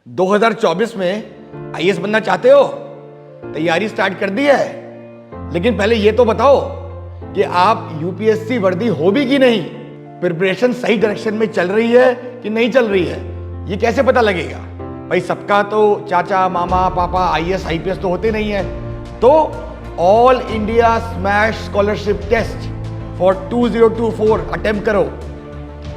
2024 में आईएएस बनना चाहते हो? तैयारी स्टार्ट कर दी है? लेकिन पहले ये तो बताओ कि आप यूपीएससी वर्दी हो भी कि नहीं। प्रिपरेशन सही डायरेक्शन में चल रही है कि नहीं चल रही है, ये कैसे पता लगेगा? भाई सबका तो चाचा मामा पापा आईएएस आईपीएस तो होते नहीं है। तो all India smash scholarship test for 2024 attempt करो।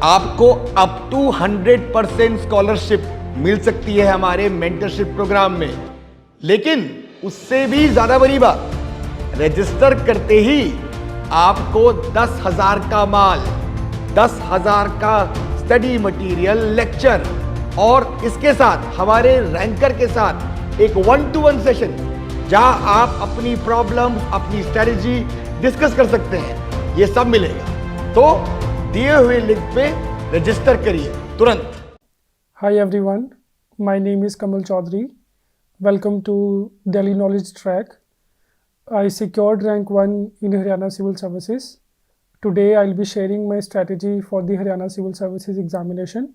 आपको अप टू 100% स्कॉलरशिप मिल सकती है हमारे मेंटरशिप प्रोग्राम में। लेकिन उससे भी ज्यादा बड़ी बात, रजिस्टर करते ही आपको 10,000 का माल, 10,000 का स्टडी मटेरियल, लेक्चर और इसके साथ हमारे रैंकर के साथ एक 1-to-1 सेशन जहां आप अपनी प्रॉब्लम, अपनी स्ट्रेटजी डिस्कस कर सकते हैं, ये सब मिलेगा। तो दिए हुए लिंक पे रजिस्टर करिए तुरंत। Hi everyone, my name is Kamal Chaudhary. Welcome to Delhi Knowledge Track. I secured rank 1 in Haryana Civil Services. Today I'll be sharing my strategy for the Haryana Civil Services examination.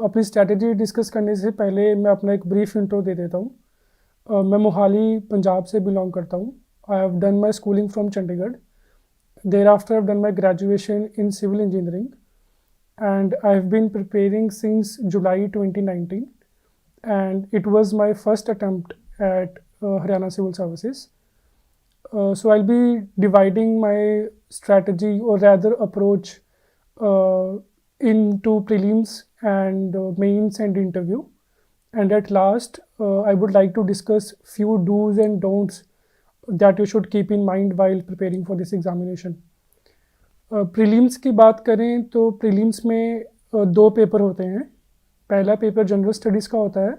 अपनी strategy discuss करने से पहले मैं अपना एक brief intro दे देता हूँ। मैं मोहाली पंजाब से बिलोंग करता हूँ। I have done my schooling from Chandigarh. Thereafter I have done my graduation in civil engineering and I've been preparing since July 2019, and it was my first attempt at Haryana Civil Services. So I'll be dividing my strategy, or rather approach, into prelims and mains and interview, and at last I would like to discuss few do's and don'ts that you should keep in mind while preparing for this examination. Prelims की बात करें तो prelims में दो paper होते हैं। पहला paper general studies का होता है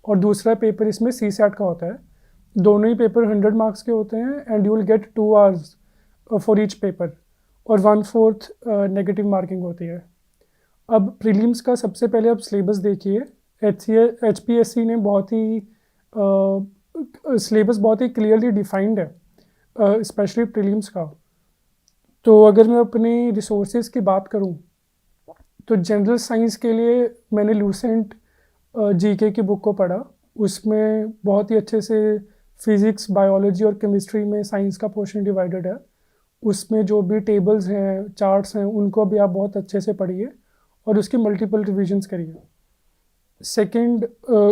और दूसरा पेपर इसमें CSAT का होता है। दोनों ही पेपर 100 मार्क्स के होते हैं and you will get 2 hours for each paper, और 1/4 नेगेटिव मार्किंग होती है। अब प्रीलिम्स का सबसे पहले आप सिलेबस देखिए। HPSC ने बहुत ही सिलेबस बहुत ही क्लियरली डिफाइंड है, स्पेशली प्रीलिम्स का। तो अगर मैं अपनी रिसोर्सेज की बात करूं तो जनरल साइंस के लिए मैंने लूसेंट जीके की बुक को पढ़ा। उसमें बहुत ही अच्छे से फिज़िक्स, बायोलॉजी और केमिस्ट्री में साइंस का पोर्शन डिवाइडेड है। उसमें जो भी टेबल्स हैं, चार्ट्स हैं, उनको भी आप बहुत अच्छे से पढ़िए और उसकी मल्टीपल रिविजन्स करिए। सेकंड,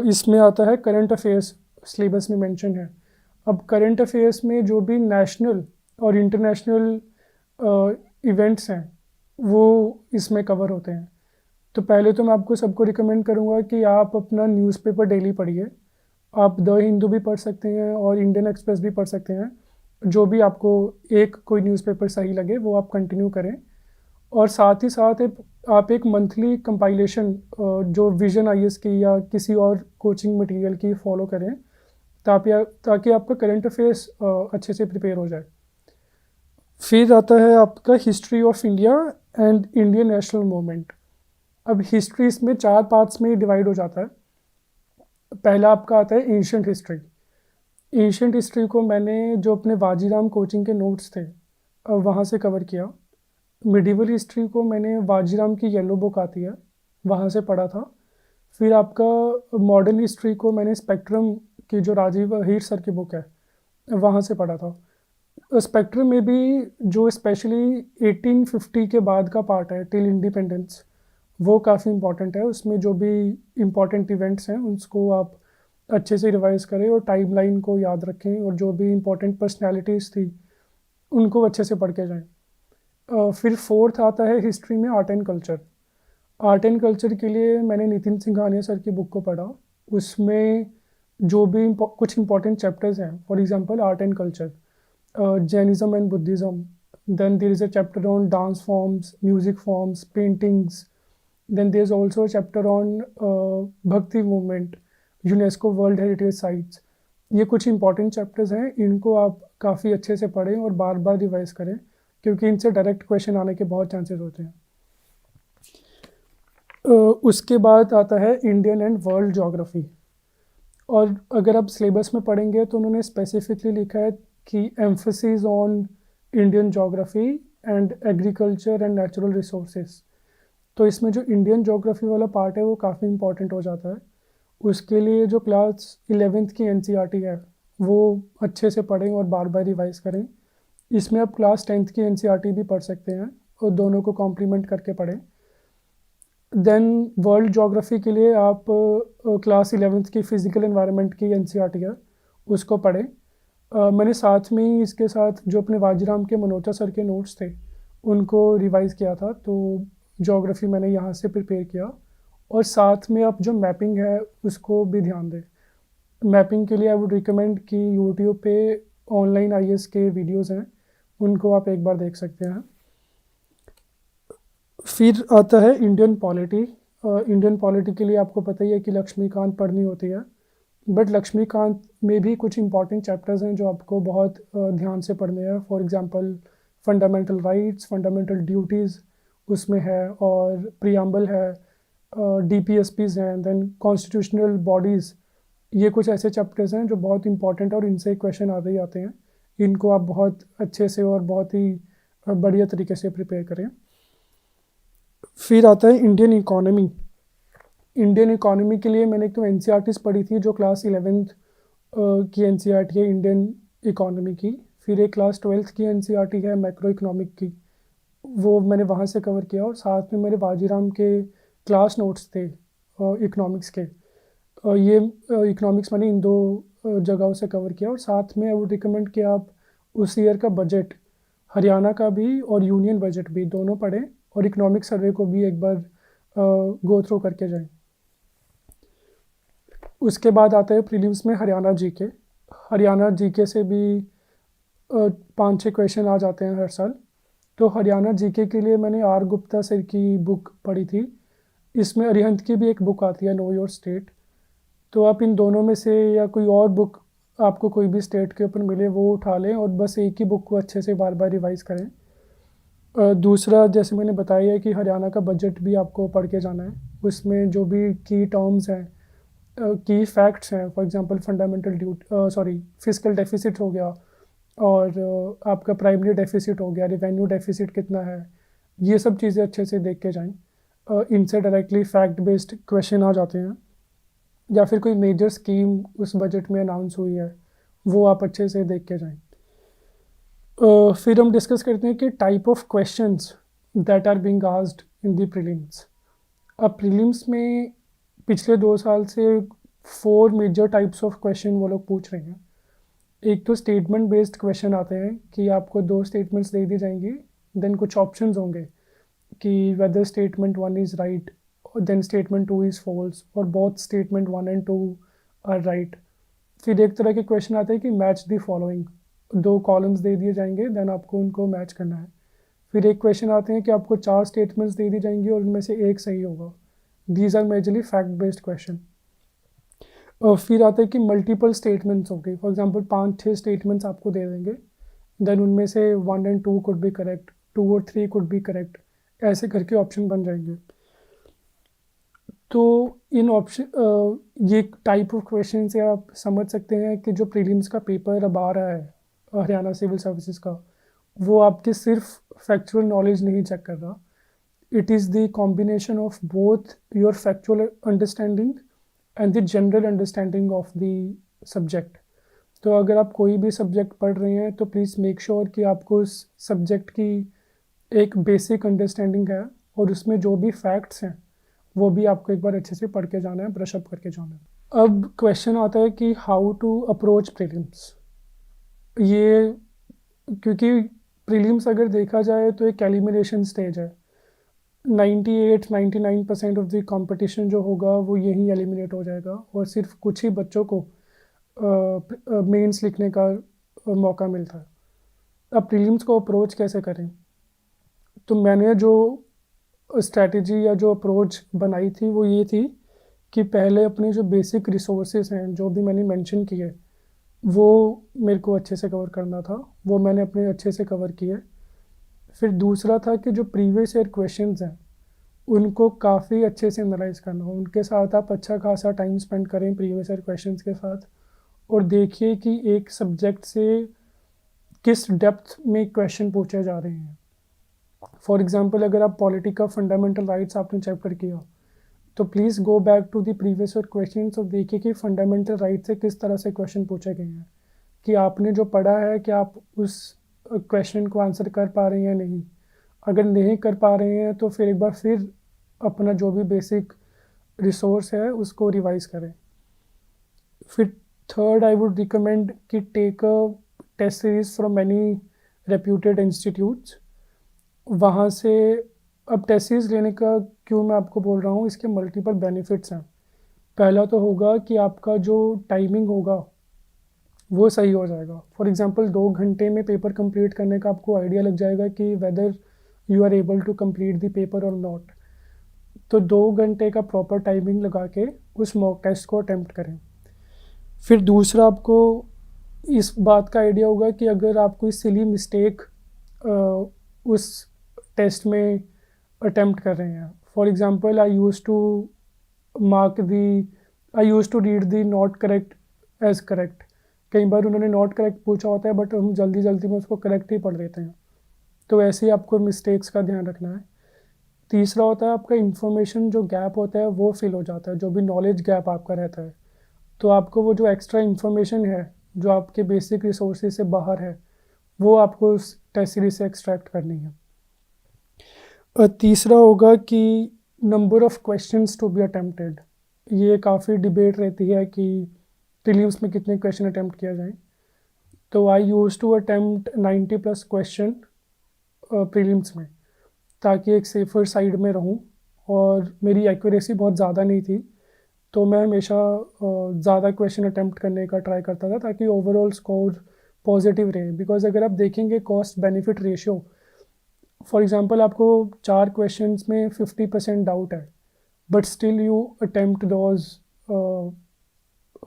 इसमें आता है करंट अफेयर्स, सिलेबस में मेंशन है। अब करंट अफेयर्स में जो भी नेशनल और इंटरनेशनल इवेंट्स हैं वो इसमें कवर होते हैं। तो पहले तो मैं आपको सबको रिकमेंड करूँगा कि आप अपना न्यूज़पेपर डेली पढ़िए। आप द हिंदू भी पढ़ सकते हैं और इंडियन एक्सप्रेस भी पढ़ सकते हैं। जो भी आपको एक कोई न्यूज़पेपर सही लगे वो आप कंटिन्यू करें। और साथ ही साथ आप एक मंथली कंपाइलेशन जो विजन आईएएस की या किसी और कोचिंग मटेरियल की फॉलो करें ताकि आपका करंट अफेयर्स अच्छे से प्रिपेयर हो जाए। फिर आता है आपका history of India and Indian national movement. अब हिस्ट्री इसमें 4 पार्ट्स में डिवाइड हो जाता है। पहला आपका आता है एंशिएंट हिस्ट्री। एंशिएंट हिस्ट्री को मैंने जो अपने वाजीराम कोचिंग के नोट्स थे वहाँ से कवर किया। मिडिवल हिस्ट्री को मैंने वाजीराम की येलो बुक आती है वहाँ से पढ़ा था। फिर आपका मॉडर्न हिस्ट्री को मैंने स्पेक्ट्रम की जो राजीव हीर सर की बुक है वहाँ से पढ़ा था। स्पेक्ट्रम में भी जो स्पेशली 1850 के बाद का पार्ट है टिल इंडिपेंडेंस, वो काफ़ी इंपॉर्टेंट है। उसमें जो भी इम्पॉर्टेंट इवेंट्स हैं उसको आप अच्छे से रिवाइज करें और टाइमलाइन को याद रखें, और जो भी इम्पॉर्टेंट पर्सनालिटीज़ थी उनको अच्छे से पढ़ के जाएं। फिर फोर्थ आता है हिस्ट्री में art and culture. Art and culture के लिए मैंने नितिन सिंघानिया सर की बुक को पढ़ा। उसमें जो भी कुछ इंपॉर्टेंट चैप्टर्स हैं, for example art and culture, Jainism and Buddhism. Then there is a chapter on dance forms, music forms, paintings. Then there is also a chapter on Bhakti movement, UNESCO World Heritage Sites. ये कुछ important chapters हैं, इनको आप काफ़ी अच्छे से पढ़ें और बार बार रिवाइज करें क्योंकि इनसे डायरेक्ट क्वेश्चन आने के बहुत चांसेस होते हैं। उसके बाद आता है इंडियन एंड वर्ल्ड ज्योग्राफी। और अगर आप सिलेबस में पढ़ेंगे तो उन्होंने स्पेसिफिकली लिखा है कि emphasis on Indian geography and agriculture and natural resources. तो इसमें जो इंडियन ज्योग्राफी वाला पार्ट है वो काफ़ी इंपॉर्टेंट हो जाता है। उसके लिए जो क्लास 11th की एनसीईआरटी है वो अच्छे से पढ़ें और बार बार रिवाइज करें। इसमें आप क्लास 10th की एनसीईआरटी भी पढ़ सकते हैं और दोनों को कॉम्प्लीमेंट करके पढ़ें। देन वर्ल्ड ज्योग्राफी के लिए आप क्लास 11th की फिज़िकल एनवायरनमेंट की एनसीईआरटी है उसको पढ़ें। मैंने साथ में ही इसके साथ जो अपने वाजीराम के मनोचा सर के नोट्स थे उनको रिवाइज़ किया था, तो ज्योग्राफी मैंने यहाँ से प्रिपेयर किया। और साथ में आप जो मैपिंग है उसको भी ध्यान दें। मैपिंग के लिए आई वुड रिकमेंड कि यूट्यूब पे ऑनलाइन आईएएस के वीडियोस हैं, उनको आप एक बार देख सकते हैं। फिर आता है इंडियन पॉलिटी। इंडियन पॉलिटी के लिए आपको पता ही है कि लक्ष्मीकांत पढ़नी होती है, बट लक्ष्मीकांत में भी कुछ इंपॉर्टेंट चैप्टर्स हैं जो आपको बहुत ध्यान से पढ़ने हैं। For example fundamental rights, fundamental duties उसमें है, और प्रियम्बल है, डीपीएसपीज हैं, देन कॉन्स्टिट्यूशनल बॉडीज़। ये कुछ ऐसे चैप्टर्स हैं जो बहुत इंपॉर्टेंट और इनसे क्वेश्चन आते ही आते हैं। इनको आप बहुत अच्छे से और बहुत ही बढ़िया तरीके से प्रिपेयर करें। फिर आता है इंडियन इकोनॉमी। इंडियन इकोनॉमी के लिए मैंने एक तो एनसीईआरटीज़ पढ़ी थी जो क्लास 11th की एनसीईआरटी है इंडियन इकोनॉमी की। फिर एक क्लास 12th की एनसीईआरटी है मैक्रो इकोनॉमिक की, वो मैंने वहाँ से कवर किया। और साथ में मेरे वाजीराम के क्लास नोट्स थे इकोनॉमिक्स के। ये इकोनॉमिक्स मैंने इन दो जगहों से कवर किया। और साथ में आई वुड रिकमेंड कि आप उस ईयर का बजट, हरियाणा का भी और यूनियन बजट भी, दोनों पढ़ें और इकोनॉमिक सर्वे को भी एक बार गो थ्रू करके जाएं। उसके बाद आता है प्रीलिम्स में हरियाणा जीके। हरियाणा जीके से भी 5-6 क्वेश्चन आ जाते हैं हर साल। तो हरियाणा जीके के लिए मैंने आर गुप्ता सर की बुक पढ़ी थी। इसमें अरिहंत की भी एक बुक आती है, नो योर स्टेट। तो आप इन दोनों में से या कोई और बुक आपको कोई भी स्टेट के ऊपर मिले वो उठा लें और बस एक ही बुक को अच्छे से बार बार रिवाइज़ करें। दूसरा, जैसे मैंने बताया है कि हरियाणा का बजट भी आपको पढ़ के जाना है। उसमें जो भी की टर्म्स हैं, की फैक्ट्स हैं, for example fundamental fiscal deficit हो गया, और आपका प्राइमरी डेफिसिट हो गया, रिवेन्यू डेफिसिट कितना है, ये सब चीज़ें अच्छे से देख के जाएं। इनसे डायरेक्टली फैक्ट बेस्ड क्वेश्चन आ जाते हैं, या फिर कोई मेजर स्कीम उस बजट में अनाउंस हुई है वो आप अच्छे से देख के जाएं। फिर हम डिस्कस करते हैं कि type of questions that are being asked in the prelims. अब प्रीलिम्स में पिछले 2 साल से 4 मेजर टाइप्स ऑफ क्वेश्चन वो लोग पूछ रहे हैं। एक तो स्टेटमेंट बेस्ड क्वेश्चन आते हैं कि आपको 2 स्टेटमेंट्स दे दी जाएंगी, देन कुछ ऑप्शंस होंगे कि whether statement 1 is right, then statement 2 is false, और both statement 1 and 2 are right. फिर एक तरह के क्वेश्चन आते हैं कि मैच द फॉलोइंग, 2 कॉलम्स दे दिए जाएंगे, देन आपको उनको मैच करना है। फिर एक क्वेश्चन आते हैं कि आपको 4 स्टेटमेंट्स दे दी जाएंगी और उनमें से एक सही होगा। These are majorly fact based question. और फिर आता है कि मल्टीपल स्टेटमेंट्स हो गई, फॉर एग्जांपल 5-6 स्टेटमेंट्स आपको दे देंगे, देन उनमें से 1 and 2 कुड बी करेक्ट, 2 और 3 कुड बी करेक्ट, ऐसे करके ऑप्शन बन जाएंगे। तो इन ऑप्शन ये टाइप ऑफ क्वेश्चन से आप समझ सकते हैं कि जो प्रीलिम्स का पेपर अब आ रहा है हरियाणा सिविल सर्विसेज का, वो आपकी सिर्फ फैक्चुअल नॉलेज नहीं चेक कर रहा। It is the combination of both your factual understanding and the general understanding of the subject. तो अगर आप कोई भी सब्जेक्ट पढ़ रहे हैं तो प्लीज़ मेक श्योर कि आपको उस सब्जेक्ट की एक बेसिक अंडरस्टैंडिंग है, और उसमें जो भी फैक्ट्स हैं वो भी आपको एक बार अच्छे से पढ़ के जाना है, ब्रशअप करके जाना है। अब क्वेश्चन आता है कि हाउ टू अप्रोच प्रीलिम्स। ये क्योंकि प्रीलिम्स अगर देखा जाए तो एक एलिमिनेशन स्टेज है। 98-99% ऑफ द कंपटीशन जो होगा वो यहीं एलिमिनेट हो जाएगा, और सिर्फ कुछ ही बच्चों को मेंस लिखने का मौका मिलता है। अब प्रीलिम्स को अप्रोच कैसे करें, तो मैंने जो स्ट्रैटेजी या जो अप्रोच बनाई थी वो ये थी कि पहले अपने जो बेसिक रिसोर्सेज हैं जो भी मैंने मेंशन किए वो मेरे को अच्छे से कवर करना था, वो मैंने अपने अच्छे से कवर किए। फिर दूसरा था कि जो प्रीवियस ईयर क्वेश्चंस हैं उनको काफ़ी अच्छे से एनालाइज करना, उनके साथ आप अच्छा खासा टाइम स्पेंड करें प्रीवियस ईयर क्वेश्चंस के साथ, और देखिए कि एक सब्जेक्ट से किस डेप्थ में क्वेश्चन पूछे जा रहे हैं। फॉर एग्जांपल अगर आप पॉलिटी का फंडामेंटल राइट्स आपने चैप्टर किया, तो please go back to the previous year question और देखिए कि फंडामेंटल राइट से किस तरह से क्वेश्चन पूछे गए हैं, कि आपने जो पढ़ा है कि आप उस क्वेश्चन को आंसर कर पा रहे हैं या नहीं। अगर नहीं कर पा रहे हैं तो फिर एक बार फिर अपना जो भी बेसिक रिसोर्स है उसको रिवाइज करें। फिर थर्ड, आई वुड रिकमेंड कि take a test series from any reputed institutes. वहाँ से अब टेस्ट सीरीज लेने का क्यों मैं आपको बोल रहा हूँ, इसके मल्टीपल बेनिफिट्स हैं। पहला तो होगा कि आपका जो टाइमिंग होगा वो सही हो जाएगा। फॉर एग्जांपल 2 घंटे में पेपर कंप्लीट करने का आपको आइडिया लग जाएगा कि whether you are able to complete the paper or not. तो 2 घंटे का प्रॉपर टाइमिंग लगा के उस मॉक टेस्ट को अटैम्प्ट करें। फिर दूसरा, आपको इस बात का आइडिया होगा कि अगर आप कोई सिली मिस्टेक उस टेस्ट में अटैम्प्ट कर रहे हैं। For example I use to read the not correct as correct. कई बार उन्होंने नॉट करेक्ट पूछा होता है बट हम जल्दी जल्दी में उसको करेक्ट ही पढ़ देते हैं। तो ऐसे ही आपको मिस्टेक्स का ध्यान रखना है। तीसरा होता है आपका इंफॉर्मेशन जो गैप होता है वो फिल हो जाता है, जो भी नॉलेज गैप आपका रहता है। तो आपको वो जो एक्स्ट्रा इन्फॉर्मेशन है जो आपके बेसिक रिसोर्सेज से बाहर है वो आपको उस टेस्ट सीरीज से एक्सट्रैक्ट करनी है। और तीसरा होगा कि number of questions to be attempted. ये काफ़ी डिबेट रहती है कि प्रीलिम्स में कितने क्वेश्चन अटेम्प्ट किया जाए। तो I use to attempt 90+ question prelims में, ताकि एक सेफर साइड में रहूं। और मेरी एक्यूरेसी बहुत ज़्यादा नहीं थी, तो मैं हमेशा ज़्यादा क्वेश्चन अटेम्प्ट करने का ट्राई करता था ताकि ओवरऑल स्कोर पॉजिटिव रहे। बिकॉज अगर आप देखेंगे cost benefit ratio, for example आपको 4 क्वेश्चंस में 50% डाउट है but still you attempt those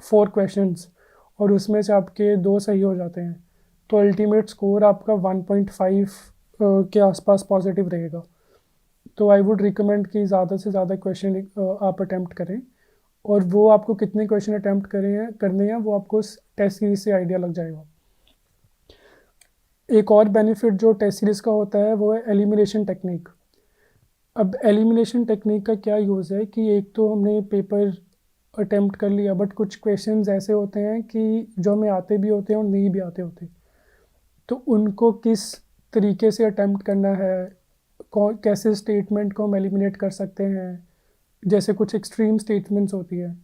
4 questions और उसमें से आपके 2 सही हो जाते हैं, तो अल्टीमेट स्कोर आपका 1.5 के आसपास पॉजिटिव रहेगा। तो आई वुड रिकमेंड कि ज़्यादा से ज़्यादा क्वेश्चन आप अटेम्प्ट करें, और वो आपको कितने क्वेश्चन अटेम्प्ट करने हैं वो आपको टेस्ट सीरीज से आइडिया लग जाएगा। एक और बेनिफिट जो टेस्ट सीरीज़ का होता है वो है एलिमिनेशन टेक्निक। अब एलिमिनेशन टेक्निक का क्या यूज़ है कि एक तो हमने पेपर अटेम्प्ट कर लिया बट कुछ क्वेश्चंस ऐसे होते हैं कि जो हमें आते भी होते हैं और नहीं भी आते होते, तो उनको किस तरीके से अटेम्प्ट करना है, कैसे स्टेटमेंट को हम एलिमिनेट कर सकते हैं, जैसे कुछ एक्सट्रीम स्टेटमेंट्स होती है।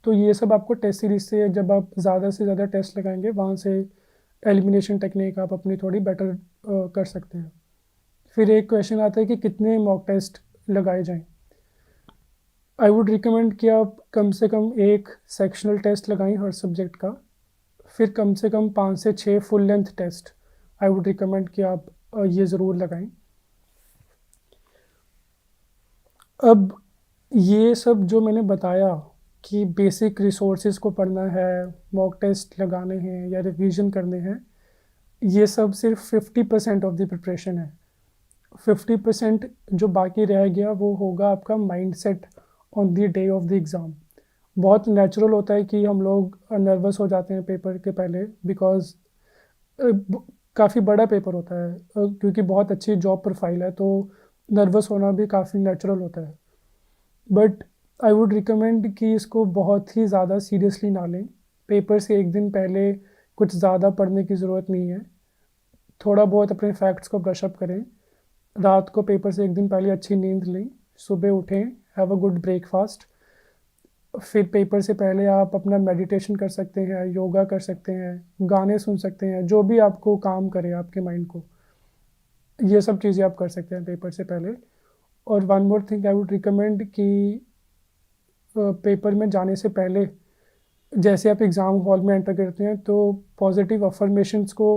तो ये सब आपको टेस्ट सीरीज से जब आप ज़्यादा से ज़्यादा टेस्ट लगाएंगे वहाँ से एलिमिनेशन टेक्निक आप अपनी थोड़ी बेटर कर सकते हैं। फिर एक क्वेश्चन आता है कि कितने मॉक टेस्ट लगाए जाएं। आई वुड रिकमेंड कि आप कम से कम एक सेक्शनल टेस्ट लगाएं हर सब्जेक्ट का, फिर कम से कम 5 से 6 full length test I would recommend कि आप ये ज़रूर लगाएं। अब ये सब जो मैंने बताया कि बेसिक रिसोर्सेज को पढ़ना है, मॉक टेस्ट लगाने हैं या रिवीजन करने हैं, ये सब सिर्फ 50% ऑफ द प्रिपरेशन है। 50% जो बाकी रह गया वो होगा आपका mindset on the day of the exam. बहुत नेचुरल होता है कि हम लोग नर्वस हो जाते हैं पेपर के पहले, बिकॉज काफ़ी बड़ा पेपर होता है, क्योंकि बहुत अच्छी जॉब प्रोफाइल है, तो नर्वस होना भी काफ़ी नेचुरल होता है। बट आई वुड रिकमेंड कि इसको बहुत ही ज़्यादा सीरियसली ना लें। पेपर से एक दिन पहले कुछ ज़्यादा पढ़ने की ज़रूरत नहीं है। थोड़ा बहुत अपने फैक्ट्स को ब्रशअप करें, रात को पेपर से एक दिन पहले अच्छी नींद लें, सुबह उठें, हैव अ गुड ब्रेकफास्ट। फिर पेपर से पहले आप अपना मेडिटेशन कर सकते हैं, योगा कर सकते हैं, गाने सुन सकते हैं, जो भी आपको काम करे आपके माइंड को, ये सब चीज़ें आप कर सकते हैं पेपर से पहले। और one more thing I would recommend कि पेपर में जाने से पहले जैसे आप एग्ज़ाम हॉल में एंटर करते हैं तो पॉजिटिव अफर्मेशंस को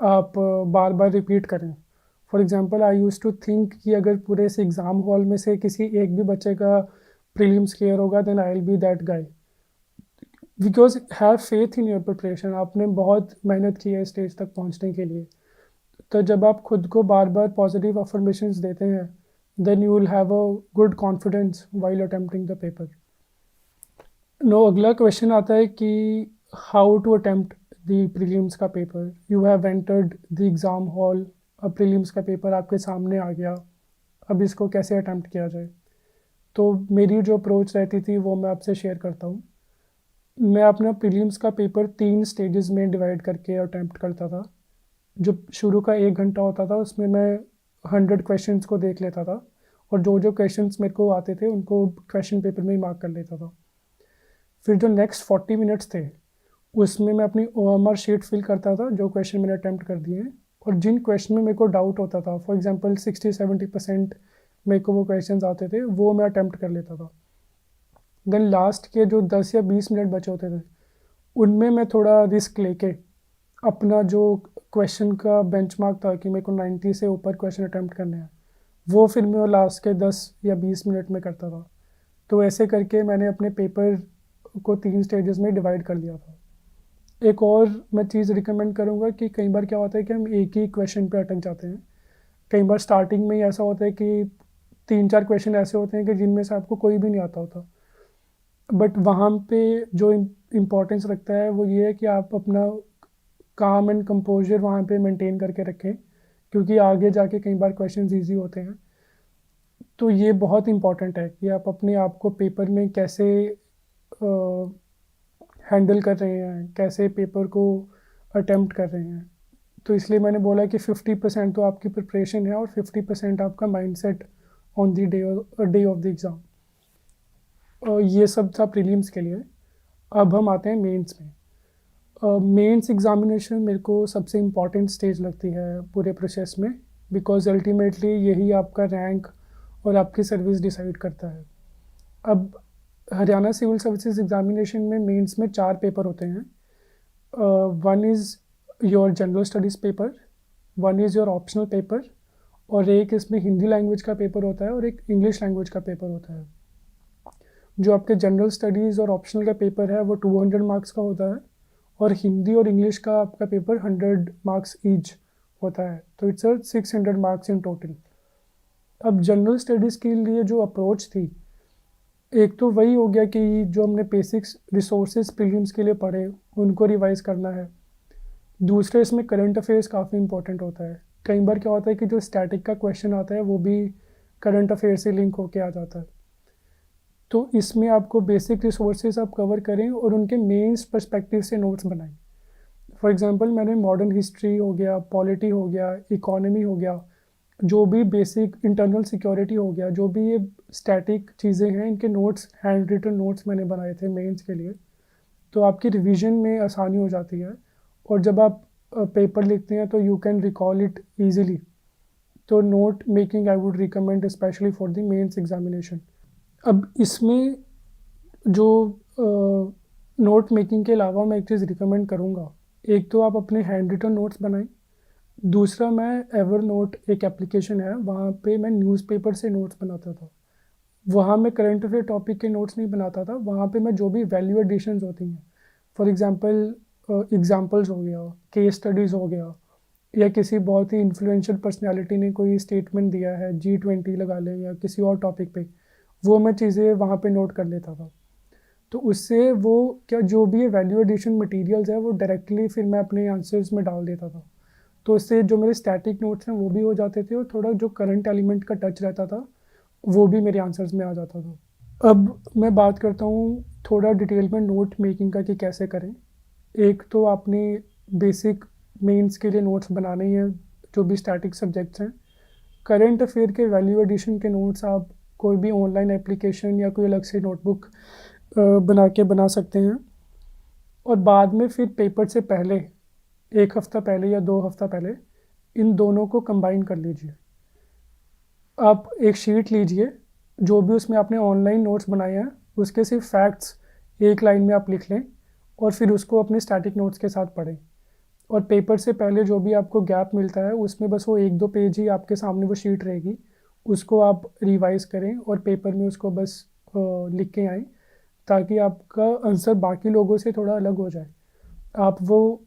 आप बार बार रिपीट करें। For example I use to think कि अगर पूरे से एग्ज़ाम हॉल में से किसी एक भी बच्चे का प्रीलिम्स क्लियर होगा then I will be that guy. Because have faith in your preparation. आपने बहुत मेहनत की है स्टेज तक पहुंचने के लिए, तो जब आप खुद को बार बार पॉजिटिव अफर्मेशंस देते हैं then you will have a good confidence while attempting the paper. No, अगला क्वेश्चन आता है कि how to attempt the prelims का paper. You have entered the exam hall, अब प्रीलिम्स का पेपर आपके सामने आ गया, अब इसको कैसे अटेम्प्ट किया जाए। तो मेरी जो अप्रोच रहती थी वो मैं आपसे शेयर करता हूँ। मैं अपना प्रीलिम्स का पेपर 3 स्टेजेस में डिवाइड करके अटैम्प्ट करता था। जो शुरू का 1 घंटा होता था उसमें मैं 100 क्वेश्चंस को देख लेता था और जो जो क्वेश्चंस मेरे को आते थे उनको क्वेश्चन पेपर में ही मार्क कर लेता था। फिर जो नेक्स्ट 40 मिनट्स थे उसमें मैं अपनी OMR शीट फिल करता था जो क्वेश्चन मैंने अटैम्प्ट कर दिए हैं, और जिन क्वेश्चन में मेरे को डाउट होता था, फॉर एग्जांपल 60-70% मेरे को वो क्वेश्चंस आते थे, वो मैं अटैम्प्ट कर लेता था। देन लास्ट के जो 10 या 20 मिनट बचे होते थे उनमें मैं थोड़ा रिस्क लेके अपना जो क्वेश्चन का बेंचमार्क था कि मेरे को 90 से ऊपर क्वेश्चन अटैम्प्ट करने हैं, वो फिर मैं लास्ट के 10 या 20 मिनट में करता था। तो ऐसे करके मैंने अपने पेपर को 3 स्टेजेस में डिवाइड कर लिया था। एक और मैं चीज़ रिकमेंड करूँगा कि कई बार क्या होता है कि हम एक ही क्वेश्चन पे अटक जाते हैं। कई बार स्टार्टिंग में ही ऐसा होता है कि 3-4 क्वेश्चन ऐसे होते हैं कि जिनमें से आपको कोई भी नहीं आता होता, बट वहाँ पे जो इम्पोर्टेंस रखता है वो ये है कि आप अपना काम एंड कंपोजर वहाँ पे मेंटेन करके रखें, क्योंकि आगे जाके कई बार क्वेश्चंस इजी होते हैं। तो ये बहुत इम्पॉर्टेंट है कि आप अपने आप को पेपर में कैसे हैंडल कर रहे हैं, कैसे पेपर को अटेम्प्ट कर रहे हैं। तो इसलिए मैंने बोला कि 50% तो आपकी प्रिपरेशन है और 50% आपका mindset on the day of the exam. ये सब था प्रीलिम्स के लिए। अब हम आते हैं मेंस में। मेंस एग्जामिनेशन मेरे को सबसे इम्पॉर्टेंट स्टेज लगती है पूरे प्रोसेस में, बिकॉज अल्टीमेटली यही आपका रैंक और आपकी सर्विस डिसाइड करता है। अब हरियाणा सिविल सर्विसेज एग्जामिनेशन में मेंस में 4 पेपर होते हैं। One is your general studies paper, one is your optional paper, और एक इसमें हिंदी लैंग्वेज का पेपर होता है और एक इंग्लिश लैंग्वेज का पेपर होता है। जो आपके जनरल स्टडीज़ और ऑप्शनल का पेपर है वो 200 मार्क्स का होता है, और हिंदी और इंग्लिश का आपका पेपर 100 मार्क्स ईच होता है। तो इट्स 600 मार्क्स इन टोटल। अब जनरल स्टडीज़ के लिए जो अप्रोच थी, एक तो वही हो गया कि जो हमने बेसिक्स रिसोर्सेज प्रीलिम्स के लिए पढ़े उनको रिवाइज करना है। दूसरे इसमें करंट अफेयर्स काफ़ी इंपॉर्टेंट होता है। कई बार क्या होता है कि जो स्टैटिक का क्वेश्चन आता है वो भी करंट अफेयर से लिंक होके आ जाता है। तो इसमें आपको बेसिक रिसोर्सेज आप कवर करें और उनके मेंस पर्सपेक्टिव से नोट्स बनाएं। फॉर एग्जांपल मैंने मॉडर्न हिस्ट्री हो गया, पॉलिटी हो गया, इकोनॉमी हो गया, जो भी बेसिक इंटरनल सिक्योरिटी हो गया, जो भी ये स्टैटिक चीज़ें हैं, इनके नोट्स, हैंड रिटन नोट्स मैंने बनाए थे मेंस के लिए। तो आपकी रिवीजन में आसानी हो जाती है, और जब आप पेपर लिखते हैं तो you can recall it easily. तो note making I would recommend specially for the mains examination. अब इसमें जो नोट मेकिंग के अलावा मैं एक चीज़ रिकमेंड करूँगा, एक तो आप अपने हैंड रिटन नोट्स बनाएं। दूसरा, मैं एवर नोट एक एप्लीकेशन है, वहाँ पे मैं न्यूज़पेपर से नोट्स बनाता था। वहाँ मैं करंट अफेयर टॉपिक के नोट्स नहीं बनाता था, वहाँ पे मैं जो भी वैल्यू एडिशंस होती हैं, फॉर एग्जांपल एग्जांपल्स हो गया, केस स्टडीज़ हो गया, या किसी बहुत ही इन्फ्लुएंशियल पर्सनालिटी ने कोई स्टेटमेंट दिया है, G20 लगा लें या किसी और टॉपिक पे, वो मैं चीज़ें वहाँ पे नोट कर लेता था। तो उससे वो क्या, जो भी ये वैल्यू एडिशन मटेरियल्स है वो डायरेक्टली फिर मैं अपने आंसर्स में डाल देता था। तो इससे जो मेरे स्टैटिक नोट्स हैं वो भी हो जाते थे, और थोड़ा जो करंट एलिमेंट का टच रहता था वो भी मेरे आंसर्स में आ जाता था। अब मैं बात करता हूँ थोड़ा डिटेल में नोट मेकिंग का कि कैसे करें। एक तो आपने बेसिक मेंस के लिए नोट्स बनाने ही हैं, जो भी स्टैटिक सब्जेक्ट्स हैं। करंट अफेयर के वैल्यू एडिशन के नोट्स आप कोई भी ऑनलाइन एप्लीकेशन या कोई अलग से नोटबुक बना सकते हैं। और बाद में फिर पेपर से पहले 1 हफ्ता पहले या 2 हफ्ता पहले इन दोनों को कंबाइन कर लीजिए। आप एक शीट लीजिए, जो भी उसमें आपने ऑनलाइन नोट्स बनाए हैं उसके सिर्फ फैक्ट्स एक लाइन में आप लिख लें, और फिर उसको अपने स्टैटिक नोट्स के साथ पढ़ें। और पेपर से पहले जो भी आपको गैप मिलता है उसमें बस वो 1-2 पेज ही आपके सामने वो शीट रहेगी, उसको आप रिवाइज करें और पेपर में उसको बस लिख के आएँ, ताकि आपका आंसर बाकी लोगों से थोड़ा अलग हो जाए। आप वो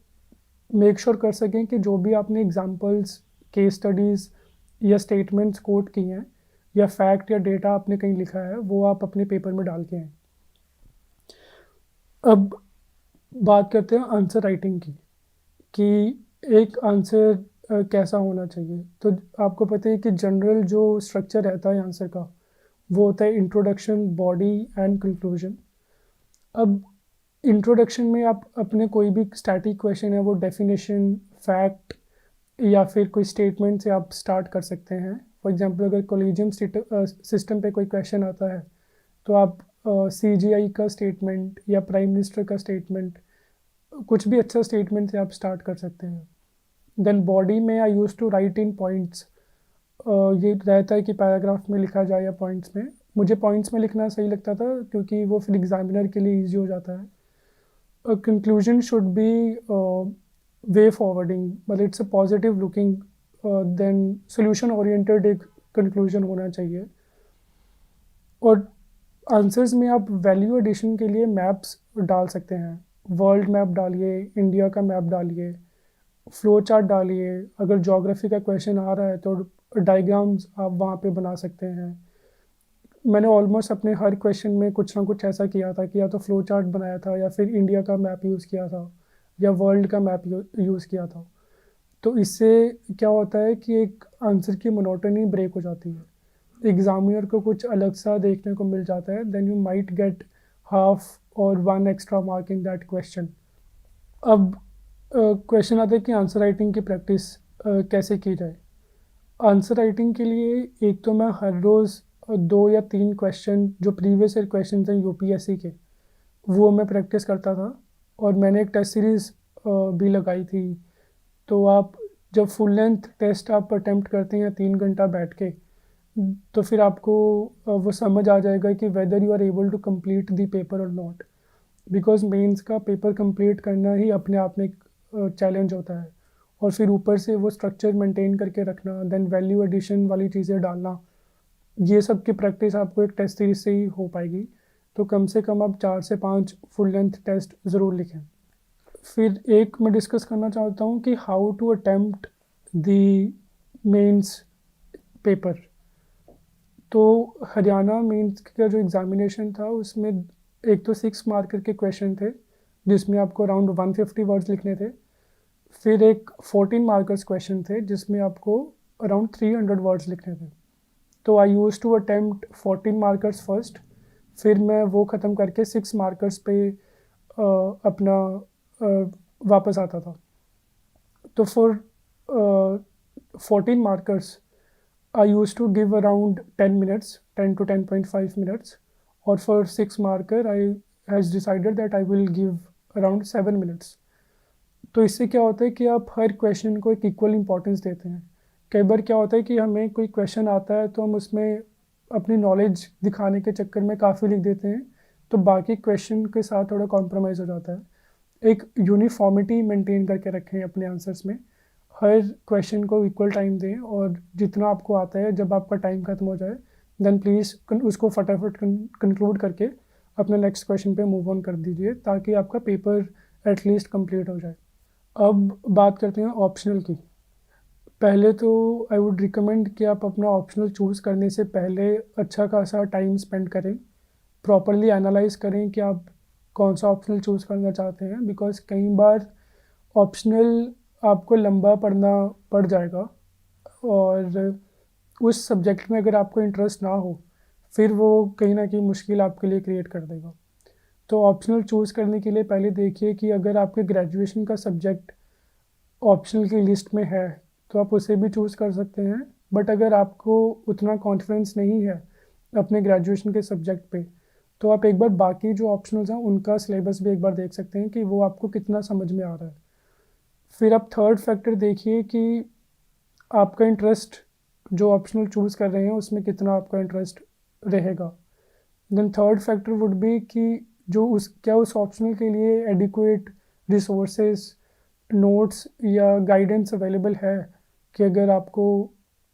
मेक श्योर कर सकें कि जो भी आपने एग्जांपल्स, केस स्टडीज़ या स्टेटमेंट्स कोट किए हैं, या फैक्ट या डेटा आपने कहीं लिखा है, वो आप अपने पेपर में डाल के आएँ। अब बात करते हैं आंसर राइटिंग की, कि एक आंसर कैसा होना चाहिए। तो आपको पता है कि जनरल जो स्ट्रक्चर रहता है आंसर का, वो होता है इंट्रोडक्शन, बॉडी एंड कंक्लूजन। अब इंट्रोडक्शन में आप अपने कोई भी स्टैटिक क्वेश्चन है वो डेफिनेशन, फैक्ट या फिर कोई स्टेटमेंट से आप स्टार्ट कर सकते हैं। फॉर एग्जांपल अगर कॉलेजियम सिस्टम पे कोई क्वेश्चन आता है तो आप CGI का स्टेटमेंट या प्राइम मिनिस्टर का स्टेटमेंट, कुछ भी अच्छा स्टेटमेंट से आप स्टार्ट कर सकते हैं। देन बॉडी में I use to write in points. ये रहता है कि पैराग्राफ में लिखा जाए या पॉइंट्स में। मुझे पॉइंट्स में लिखना सही लगता था क्योंकि वो फिर एग्जामिनर के लिए ईजी हो जाता है। Conclusion should be way forwarding, मतलब it's a positive looking, then solution oriented एक कंक्लूजन होना चाहिए। और आंसर्स में आप वैल्यू एडिशन के लिए मैप्स डाल सकते हैं। वर्ल्ड मैप डालिए, इंडिया का मैप डालिए, फ्लो चार्ट डालिए। अगर ज्योग्राफी का क्वेश्चन आ रहा है तो डायग्राम्स आप वहाँ पे बना सकते हैं। मैंने ऑलमोस्ट अपने हर क्वेश्चन में कुछ ना कुछ ऐसा किया था कि या तो फ्लो चार्ट बनाया था या फिर इंडिया का मैप यूज़ किया था या वर्ल्ड का मैप यूज़ किया था। तो इससे क्या होता है कि एक आंसर की मोनोटनी ब्रेक हो जाती है, एग्जामिनर को कुछ अलग सा देखने को मिल जाता है। Then you might get half or 1 extra mark in that question. अब क्वेश्चन आता है कि आंसर राइटिंग की प्रैक्टिस कैसे की जाए। आंसर राइटिंग के लिए एक तो मैं हर रोज़ 2 या 3 क्वेश्चन जो प्रीवियस ईयर क्वेश्चन हैं UPSC के, वो मैं प्रैक्टिस करता था। और मैंने एक टेस्ट सीरीज़ भी लगाई थी। तो आप जब फुल लेंथ टेस्ट आप अटेम्प्ट करते हैं 3 घंटा बैठ के, तो फिर आपको वो समझ आ जाएगा कि whether you are able to complete the paper or not. Because mains का पेपर कंप्लीट करना ही अपने आप में एक चैलेंज होता है। और फिर ऊपर से वो स्ट्रक्चर मेंटेन करके रखना, देन वैल्यू एडिशन वाली चीज़ें डालना, ये सब की प्रैक्टिस आपको एक टेस्ट सीरीज से ही हो पाएगी। तो कम से कम आप 4 से 5 फुल लेंथ टेस्ट ज़रूर लिखें। फिर एक मैं डिस्कस करना चाहता हूँ कि how to attempt the mains paper. तो हरियाणा मेंस का जो एग्ज़ामिनेशन था उसमें एक तो 6 मार्कर के क्वेश्चन थे जिसमें आपको अराउंड 150 वर्ड्स लिखने थे। फिर एक 14 मार्कर्स क्वेश्चन थे जिसमें आपको अराउंड 300 वर्ड्स लिखने थे। तो I use to attempt 14 markers first, फिर मैं वो ख़त्म करके 6 मार्कर्स पे अपना वापस आता था। तो for 14 markers I use to give around 10 minutes, 10 to 10.5 minutes. और for 6 marker I has decided that I will give around 7 minutes. तो इससे क्या होता है कि आप हर क्वेश्चन को एक इक्वल इंपॉर्टेंस देते हैं। कई बार क्या होता है कि हमें कोई क्वेश्चन आता है तो हम उसमें अपनी नॉलेज दिखाने के चक्कर में काफ़ी लिख देते हैं, तो बाकी क्वेश्चन के साथ थोड़ा कॉम्प्रोमाइज़ हो जाता है। एक यूनिफॉर्मिटी मेंटेन करके रखें अपने आंसर्स में, हर क्वेश्चन को इक्वल टाइम दें और जितना आपको आता है जब आपका टाइम ख़त्म हो जाए देन प्लीज़ उसको फटाफट कंक्लूड करके अपने नेक्स्ट क्वेश्चन पे मूव ऑन कर दीजिए ताकि आपका पेपर एटलीस्ट कंप्लीट हो जाए। अब बात करते हैं ऑप्शनल की। पहले तो आई वुड रिकमेंड कि आप अपना ऑप्शनल चूज़ करने से पहले अच्छा खासा टाइम स्पेंड करें, प्रॉपरली एनालाइज करें कि आप कौन सा ऑप्शनल चूज़ करना चाहते हैं। बिकॉज कई बार ऑप्शनल आपको लंबा पढ़ना पड़ जाएगा और उस सब्जेक्ट में अगर आपको इंटरेस्ट ना हो फिर वो कहीं ना कहीं मुश्किल आपके लिए क्रिएट कर देगा। तो ऑप्शनल चूज़ करने के लिए पहले देखिए कि अगर आपके ग्रेजुएशन का सब्जेक्ट ऑप्शनल की लिस्ट में है तो आप उसे भी चूज़ कर सकते हैं। बट अगर आपको उतना कॉन्फिडेंस नहीं है अपने ग्रेजुएशन के सब्जेक्ट पे तो आप एक बार बाकी जो ऑप्शनल्स हैं उनका सिलेबस भी एक बार देख सकते हैं कि वो आपको कितना समझ में आ रहा है। फिर आप थर्ड फैक्टर देखिए कि आपका इंटरेस्ट जो ऑप्शनल चूज़ कर रहे हैं उसमें कितना आपका इंटरेस्ट रहेगा। Then third factor would be कि जो उस ऑप्शनल के लिए एडिक्वेट रिसोर्सेज, नोट्स या गाइडेंस अवेलेबल है कि अगर आपको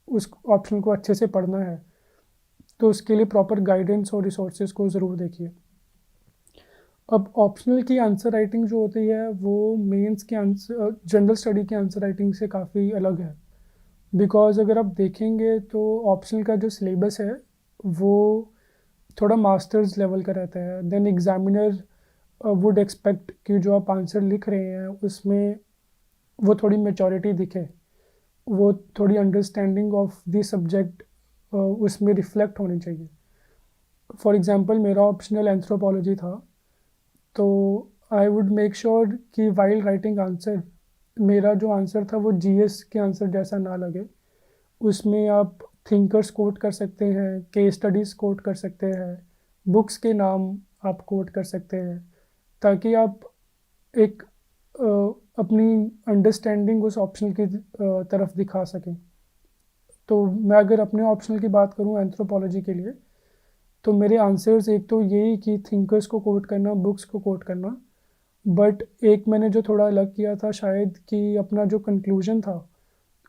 उस ऑप्शन को अच्छे से पढ़ना है तो उसके लिए प्रॉपर गाइडेंस और रिसोर्सेज को ज़रूर देखिए। अब ऑप्शनल की आंसर राइटिंग जो होती है वो मेंस के आंसर जनरल स्टडी की आंसर राइटिंग से काफ़ी अलग है। बिकॉज अगर आप देखेंगे तो ऑप्शनल का जो सिलेबस है वो थोड़ा मास्टर्स लेवल का रहता है। देन एग्जामिनर वुड एक्सपेक्ट कि जो आप आंसर लिख रहे हैं उसमें वो थोड़ी मेचोरिटी दिखे, वो थोड़ी अंडरस्टैंडिंग ऑफ द सब्जेक्ट उसमें रिफ्लेक्ट होनी चाहिए। फॉर एग्ज़ाम्पल मेरा ऑप्शनल एंथ्रोपोलॉजी था, तो आई वुड मेक श्योर कि वाइल राइटिंग आंसर मेरा जो आंसर था वो जीएस के आंसर जैसा ना लगे। उसमें आप थिंकर्स कोट कर सकते हैं, केस स्टडीज़ कोट कर सकते हैं, बुक्स के नाम आप कोट कर सकते हैं, ताकि आप एक अपनी अंडरस्टैंडिंग उस ऑप्शनल की तरफ दिखा सकें। तो मैं अगर अपने ऑप्शनल की बात करूं एंथ्रोपोलॉजी के लिए, तो मेरे आंसर्स एक तो यही कि थिंकर्स को कोट करना, बुक्स को कोट करना, बट एक मैंने जो थोड़ा अलग किया था शायद कि अपना जो कंक्लूजन था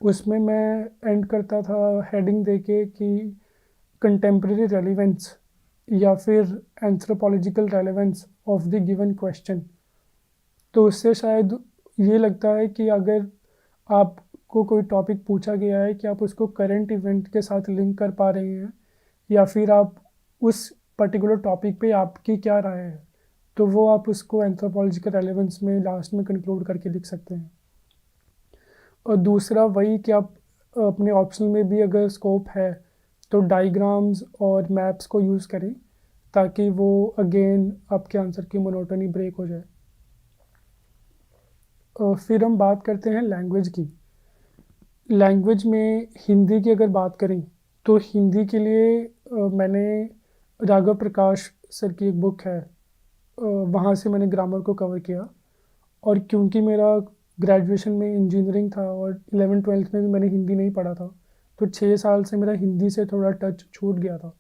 उसमें मैं एंड करता था हेडिंग देके कि कंटेम्प्रेरी रेलिवेंस या फिर anthropological relevance of the given question. तो उससे शायद ये लगता है कि अगर आपको कोई टॉपिक पूछा गया है कि आप उसको करंट इवेंट के साथ लिंक कर पा रहे हैं, या फिर आप उस पर्टिकुलर टॉपिक पे आपकी क्या राय है, तो वो आप उसको एंथ्रोपोलॉजिकल रेलेवेंस में लास्ट में कंक्लूड करके लिख सकते हैं। और दूसरा वही कि आप अपने ऑप्शनल में भी अगर स्कोप है तो डायग्राम्स और मैप्स को यूज़ करें, ताकि वो अगेन आपके आंसर की मोनोटनी ब्रेक हो जाए। फिर हम बात करते हैं लैंग्वेज की। लैंग्वेज में हिंदी की अगर बात करें तो हिंदी के लिए मैंने राघव प्रकाश सर की एक बुक है, वहाँ से मैंने ग्रामर को कवर किया। और क्योंकि मेरा ग्रेजुएशन में इंजीनियरिंग था और 11th-12th में भी मैंने हिंदी नहीं पढ़ा था, तो 6 साल से मेरा हिंदी से थोड़ा टच छूट गया था।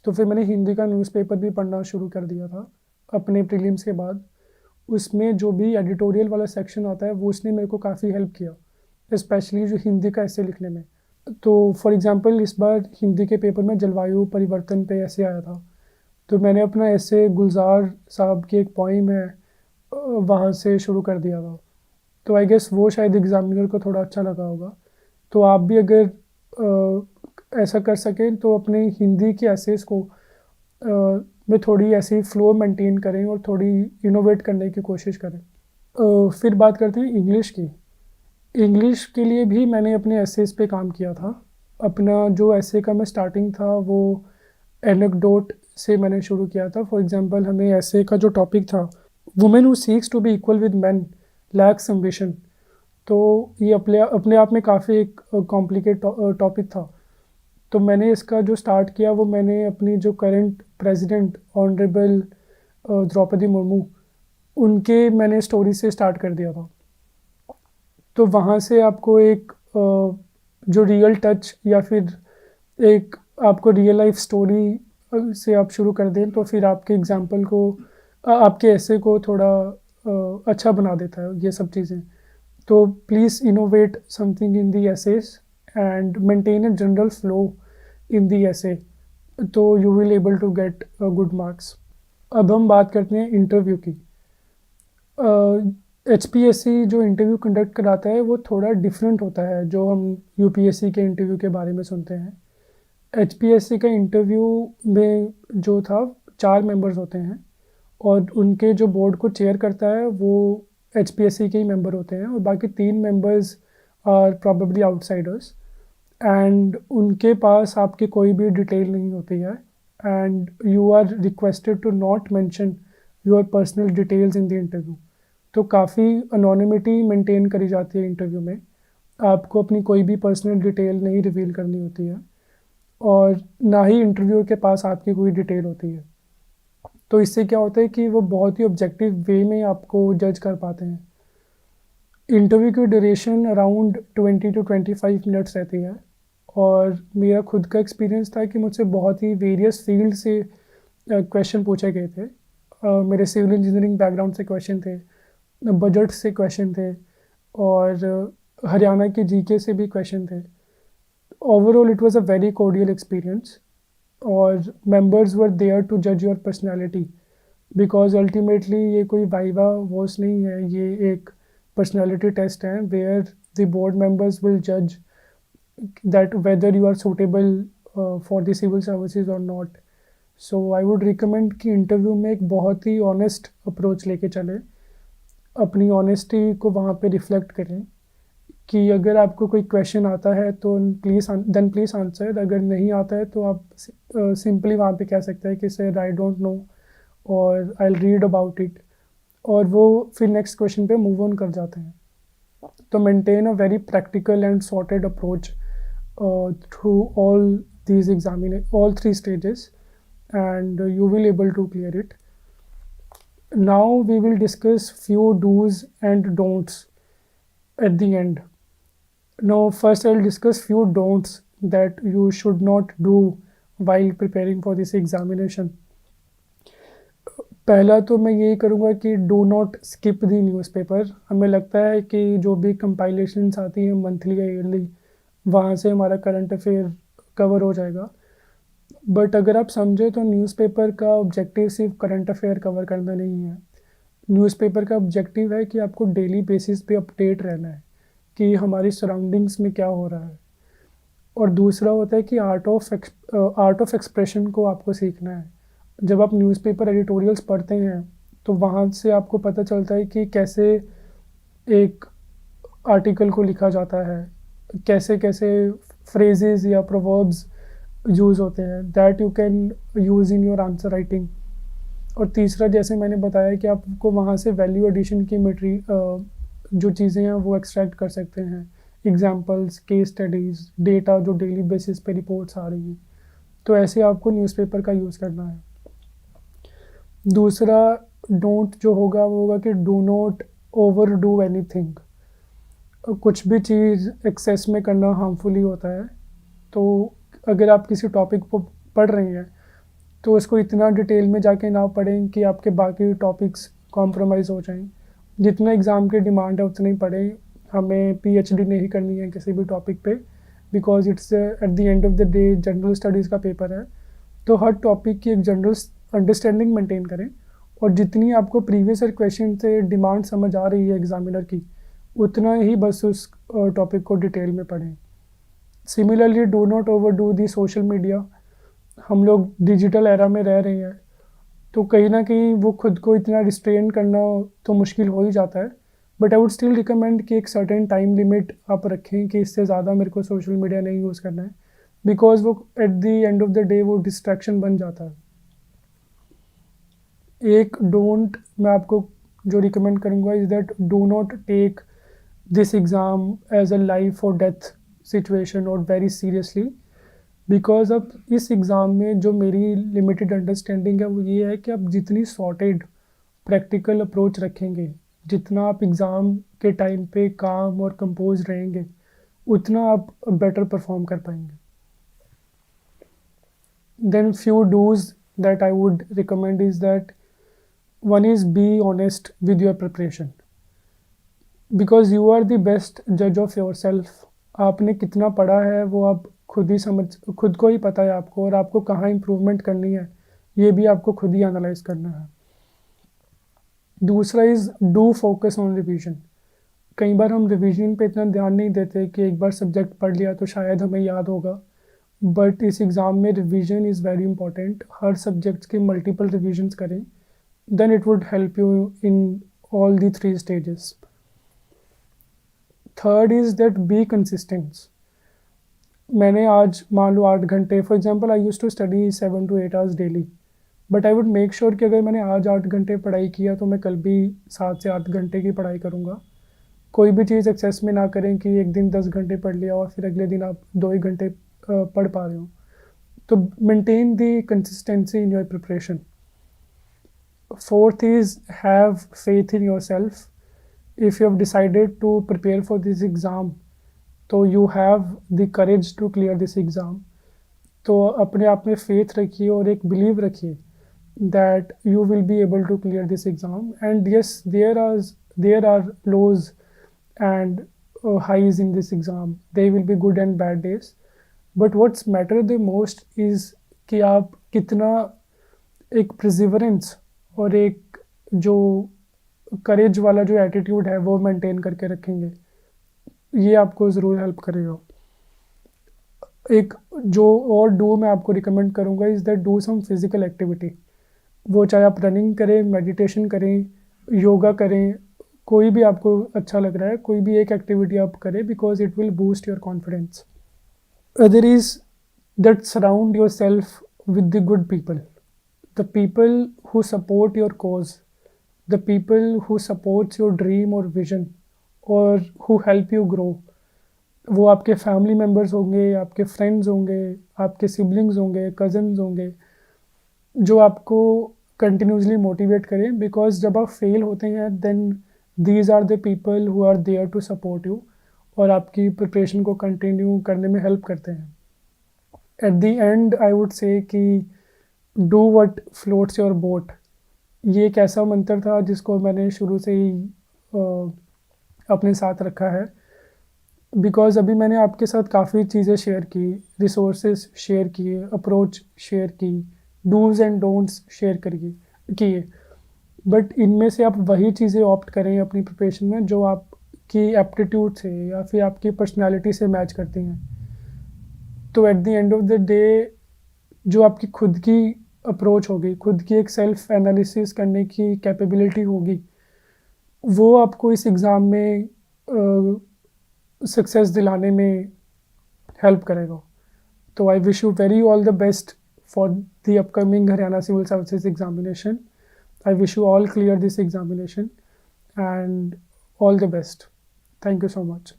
तो फिर मैंने हिंदी का न्यूज़पेपर भी पढ़ना शुरू कर दिया था अपने प्रीलिम्स के बाद। उसमें जो भी एडिटोरियल वाला सेक्शन आता है वो उसने मेरे को काफ़ी हेल्प किया, स्पेशली जो हिंदी का ऐसे लिखने में। तो फॉर एग्ज़ाम्पल इस बार हिंदी के पेपर में जलवायु परिवर्तन पे ऐसे आया था, तो मैंने अपना ऐसे गुलजार साहब की एक पोइम है वहाँ से शुरू कर दिया था। तो आई गेस वो शायद एग्ज़ामिनर को थोड़ा अच्छा लगा होगा। तो आप भी अगर ऐसा कर सकें तो अपने हिंदी के एसेस को में थोड़ी ऐसी फ्लो मेंटेन करें और थोड़ी इनोवेट करने की कोशिश करें। फिर बात करते हैं इंग्लिश की। इंग्लिश के लिए भी मैंने अपने एसेस पे काम किया था। अपना जो ऐसे का मैं स्टार्टिंग था वो एनेक्डोट से मैंने शुरू किया था। फॉर एग्जांपल हमें ऐसे का जो टॉपिक था, women who seeks to be equal with man lacks ambition, तो ये अपने आप में काफ़ी एक कॉम्प्लिकेट टॉपिक था। तो मैंने इसका जो स्टार्ट किया वो मैंने अपनी जो current president honourable Draupadi Murmu, उनके मैंने स्टोरी से स्टार्ट कर दिया था। तो वहाँ से आपको एक जो रियल टच या फिर एक आपको रियल लाइफ स्टोरी से आप शुरू कर दें तो फिर आपके एग्जाम्पल को आपके ऐसे को थोड़ा अच्छा बना देता है ये सब चीज़ें। तो please innovate something in the essays and maintain a general flow in the essay, तो you will able to get good marks. अब हम बात करते हैं इंटरव्यू की। HPSC जो इंटरव्यू कंडक्ट कराता है वो थोड़ा डिफरेंट होता है जो हम UPSC के इंटरव्यू के बारे में सुनते हैं। HPSC का इंटरव्यू में जो था 4 मेंबर्स होते हैं और उनके जो बोर्ड को चेयर करता है वो HPSC के ही मेंबर होते हैं और बाकी 3 members are probably outsiders, and उनके पास आपकी कोई भी डिटेल नहीं होती है and you are requested to not mention your personal details in the interview. तो काफ़ी अनोनिमिटी मेंटेन करी जाती है इंटरव्यू में। आपको अपनी कोई भी पर्सनल डिटेल नहीं रिवील करनी होती है और ना ही इंटरव्यू के पास आपकी कोई डिटेल होती है। तो इससे क्या होता है कि वो बहुत ही ऑब्जेक्टिव वे में आपको जज कर पाते हैं। इंटरव्यू की ड्यूरेशन अराउंड 20 to 25 मिनट्स रहती है और मेरा खुद का एक्सपीरियंस था कि मुझसे बहुत ही वेरियस फील्ड से क्वेश्चन पूछे गए थे। मेरे सिविल इंजीनियरिंग बैकग्राउंड से क्वेश्चन थे, बजट से क्वेश्चन थे और हरियाणा के जीके से भी क्वेश्चन थे। Overall it was a very cordial experience और मेंबर्स वर देयर टू जज योर पर्सनालिटी, बिकॉज अल्टीमेटली ये कोई वाइवा वॉस नहीं है, ये एक पर्सनालिटी टेस्ट है where the board members will जज that whether you are suitable for the civil services और not. So I would recommend कि इंटरव्यू में एक बहुत ही ऑनेस्ट अप्रोच लेके चलें, अपनी ऑनेस्टी को वहाँ पे रिफ्लेक्ट करें। कि अगर आपको कोई क्वेश्चन आता है तो प्लीज़ आंसर, अगर नहीं आता है तो आप सिंपली वहाँ पे कह सकते हैं कि सर आई डोंट नो और आई रीड अबाउट इट, और वो फिर नेक्स्ट क्वेश्चन पे मूव ऑन कर जाते हैं. तो maintain a very practical and sorted approach through all 3 stages, and you will able to clear it. Now we will discuss few do's and don'ts at the end. Now first I'll discuss few don'ts that you should not do while preparing for this examination. पहला तो मैं यही करूँगा कि do not skip the newspaper. हमें लगता है कि जो भी कंपाइलेशंस आती हैं मंथली या ईयरली, वहाँ से हमारा करंट अफेयर कवर हो जाएगा. बट अगर आप समझे तो न्यूज़पेपर का ऑब्जेक्टिव सिर्फ करंट अफेयर कवर करना नहीं है. न्यूज़पेपर का ऑब्जेक्टिव है कि आपको डेली बेसिस पे अपडेट रहना है कि हमारी सराउंडिंग्स में क्या हो रहा है. और दूसरा होता है कि आर्ट ऑफ एक्सप्रेशन को आपको सीखना है. जब आप न्यूज़पेपर एडिटोरियल्स पढ़ते हैं तो वहाँ से आपको पता चलता है कि कैसे एक आर्टिकल को लिखा जाता है, कैसे कैसे फ्रेजेस या प्रोवर्ब्स यूज़ होते हैं, that you can use in your answer writing. और तीसरा, जैसे मैंने बताया कि आपको वहाँ से वैल्यू एडिशन की जो चीज़ें हैं वो एक्सट्रैक्ट कर सकते हैं, एग्जांपल्स, केस स्टडीज़, डेटा जो डेली बेसिस पे रिपोर्ट्स आ रही हैं. तो ऐसे आपको न्यूज़पेपर का यूज़ करना है. दूसरा डोंट जो होगा वो होगा कि do not over do anything. कुछ भी चीज़ एक्सेस में करना हार्मफुल ही होता है. तो अगर आप किसी टॉपिक को पढ़ रहे हैं तो उसको इतना डिटेल में जाके ना पढ़ें कि आपके बाकी टॉपिक्स कॉम्प्रोमाइज़ हो जाएं. जितना एग्ज़ाम की डिमांड है उतना ही पढ़ें. हमें पीएचडी नहीं करनी है किसी भी टॉपिक पे, because it's eight the end of the day general studies का पेपर है. तो हर टॉपिक की एक जनरल अंडरस्टैंडिंग मेंटेन करें, और जितनी आपको प्रीवियस ईयर क्वेश्चन से डिमांड समझ आ रही है एग्जामिनर की, उतना ही बस उस टॉपिक को डिटेल में पढ़ें. Similarly do not over do the social media. हम लोग डिजिटल एरा में रह रहे हैं तो कहीं ना कहीं वो खुद को इतना रिस्ट्रेन करना तो मुश्किल हो ही जाता है. But I would still recommend कि एक सर्टेन टाइम लिमिट आप रखें कि इससे ज़्यादा मेरे को सोशल मीडिया नहीं यूज़ करना है, बिकॉज वो eight the end of the day वो डिस्ट्रैक्शन बन जाता है. एक डोंट मैं आपको जो रिकमेंड करूँगा is that do not take this exam as a life और डेथ सिचुएशन और वेरी सीरियसली. बिकॉज अब इस एग्ज़ाम में जो मेरी लिमिटेड अंडरस्टैंडिंग है वो ये है कि आप जितनी सॉर्टेड प्रैक्टिकल अप्रोच रखेंगे, जितना आप एग्ज़ाम के टाइम पे काम और कंपोज रहेंगे, उतना आप बेटर परफॉर्म कर पाएंगे. Then few dos that I would recommend is that one is be honest with your preparation, because you are the best judge of yourself. आपने कितना पढ़ा है वो आप खुद को ही पता है आपको, और आपको कहाँ इम्प्रूवमेंट करनी है ये भी आपको खुद ही एनालाइज करना है. दूसरा is do focus on revision. कई बार हम रिवीजन पे इतना ध्यान नहीं देते कि एक बार सब्जेक्ट पढ़ लिया तो शायद हमें याद होगा, बट इस एग्ज़ाम में revision is very important. Her subjects के मल्टीपल रिविजन्स करें, then it would help you in all the 3 stages. Third is that be consistent. मैंने आज मान लो 8 घंटे, for example I used to study 7 to 8 hours daily, but I would make sure कि अगर मैंने आज 8 घंटे पढ़ाई किया तो मैं कल भी 7 से 8 घंटे की पढ़ाई करूँगा. कोई भी चीज़ एक्सेस में ना करें कि एक दिन 10 घंटे पढ़ लिया और फिर अगले दिन आप 2 ही घंटे पढ़ पा रहे हो. तो maintain the consistency in your preparation. Fourth is have faith in yourself. If you have decided to prepare for this exam, तो you have the courage to clear this exam. तो अपने आप में faith रखिए और एक believe रखिए that you will be able to clear this exam. And yes, there are lows and highs in this exam. They will be good and bad days. But what's matter the most is कि आप कितना एक perseverance और एक जो करेज वाला जो attitude है वो मेंटेन करके रखेंगे, ये आपको ज़रूर हेल्प करेगा. एक जो और डू मैं आपको रिकमेंड करूँगा is that do some physical activity. वो चाहे आप रनिंग करें, मेडिटेशन करें, योगा करें, कोई भी आपको अच्छा लग रहा है, कोई भी एक एक्टिविटी आप करें, because it will boost your confidence. Other is that surround your self with the good people, the people who support your cause, the people who supports your dream or vision or who help you grow. वो आपके family members होंगे, आपके friends होंगे, आपके siblings होंगे, cousins होंगे, जो आपको कंटिन्यूसली मोटिवेट करें. बिकॉज जब आप फेल होते हैं then these are the people who are there to support you और आपकी प्रिपरेशन को कंटिन्यू करने में हेल्प करते हैं. At the end I would say कि do what floats your boat, ये एक ऐसा मंत्र था जिसको मैंने शुरू से ही अपने साथ रखा है. बिकॉज अभी मैंने आपके साथ काफ़ी चीज़ें शेयर की, रिसोर्सेज शेयर किए, अप्रोच शेयर की, डूज़ एंड डोंट्स शेयर किए. बट इनमें से आप वही चीज़ें ऑप्ट करें अपनी प्रिपरेशन में जो आपकी एप्टीट्यूड से या फिर आपकी पर्सनालिटी से मैच करती हैं. तो eight the end of the day जो आपकी खुद की अप्रोच होगी, खुद की एक सेल्फ एनालिसिस करने की कैपेबिलिटी होगी, वो आपको इस एग्ज़ाम में सक्सेस दिलाने में हेल्प करेगा. तो I wish you very all the best for the upcoming Haryana civil services examination. I wish you all clear this examination and all the best. Thank you so much.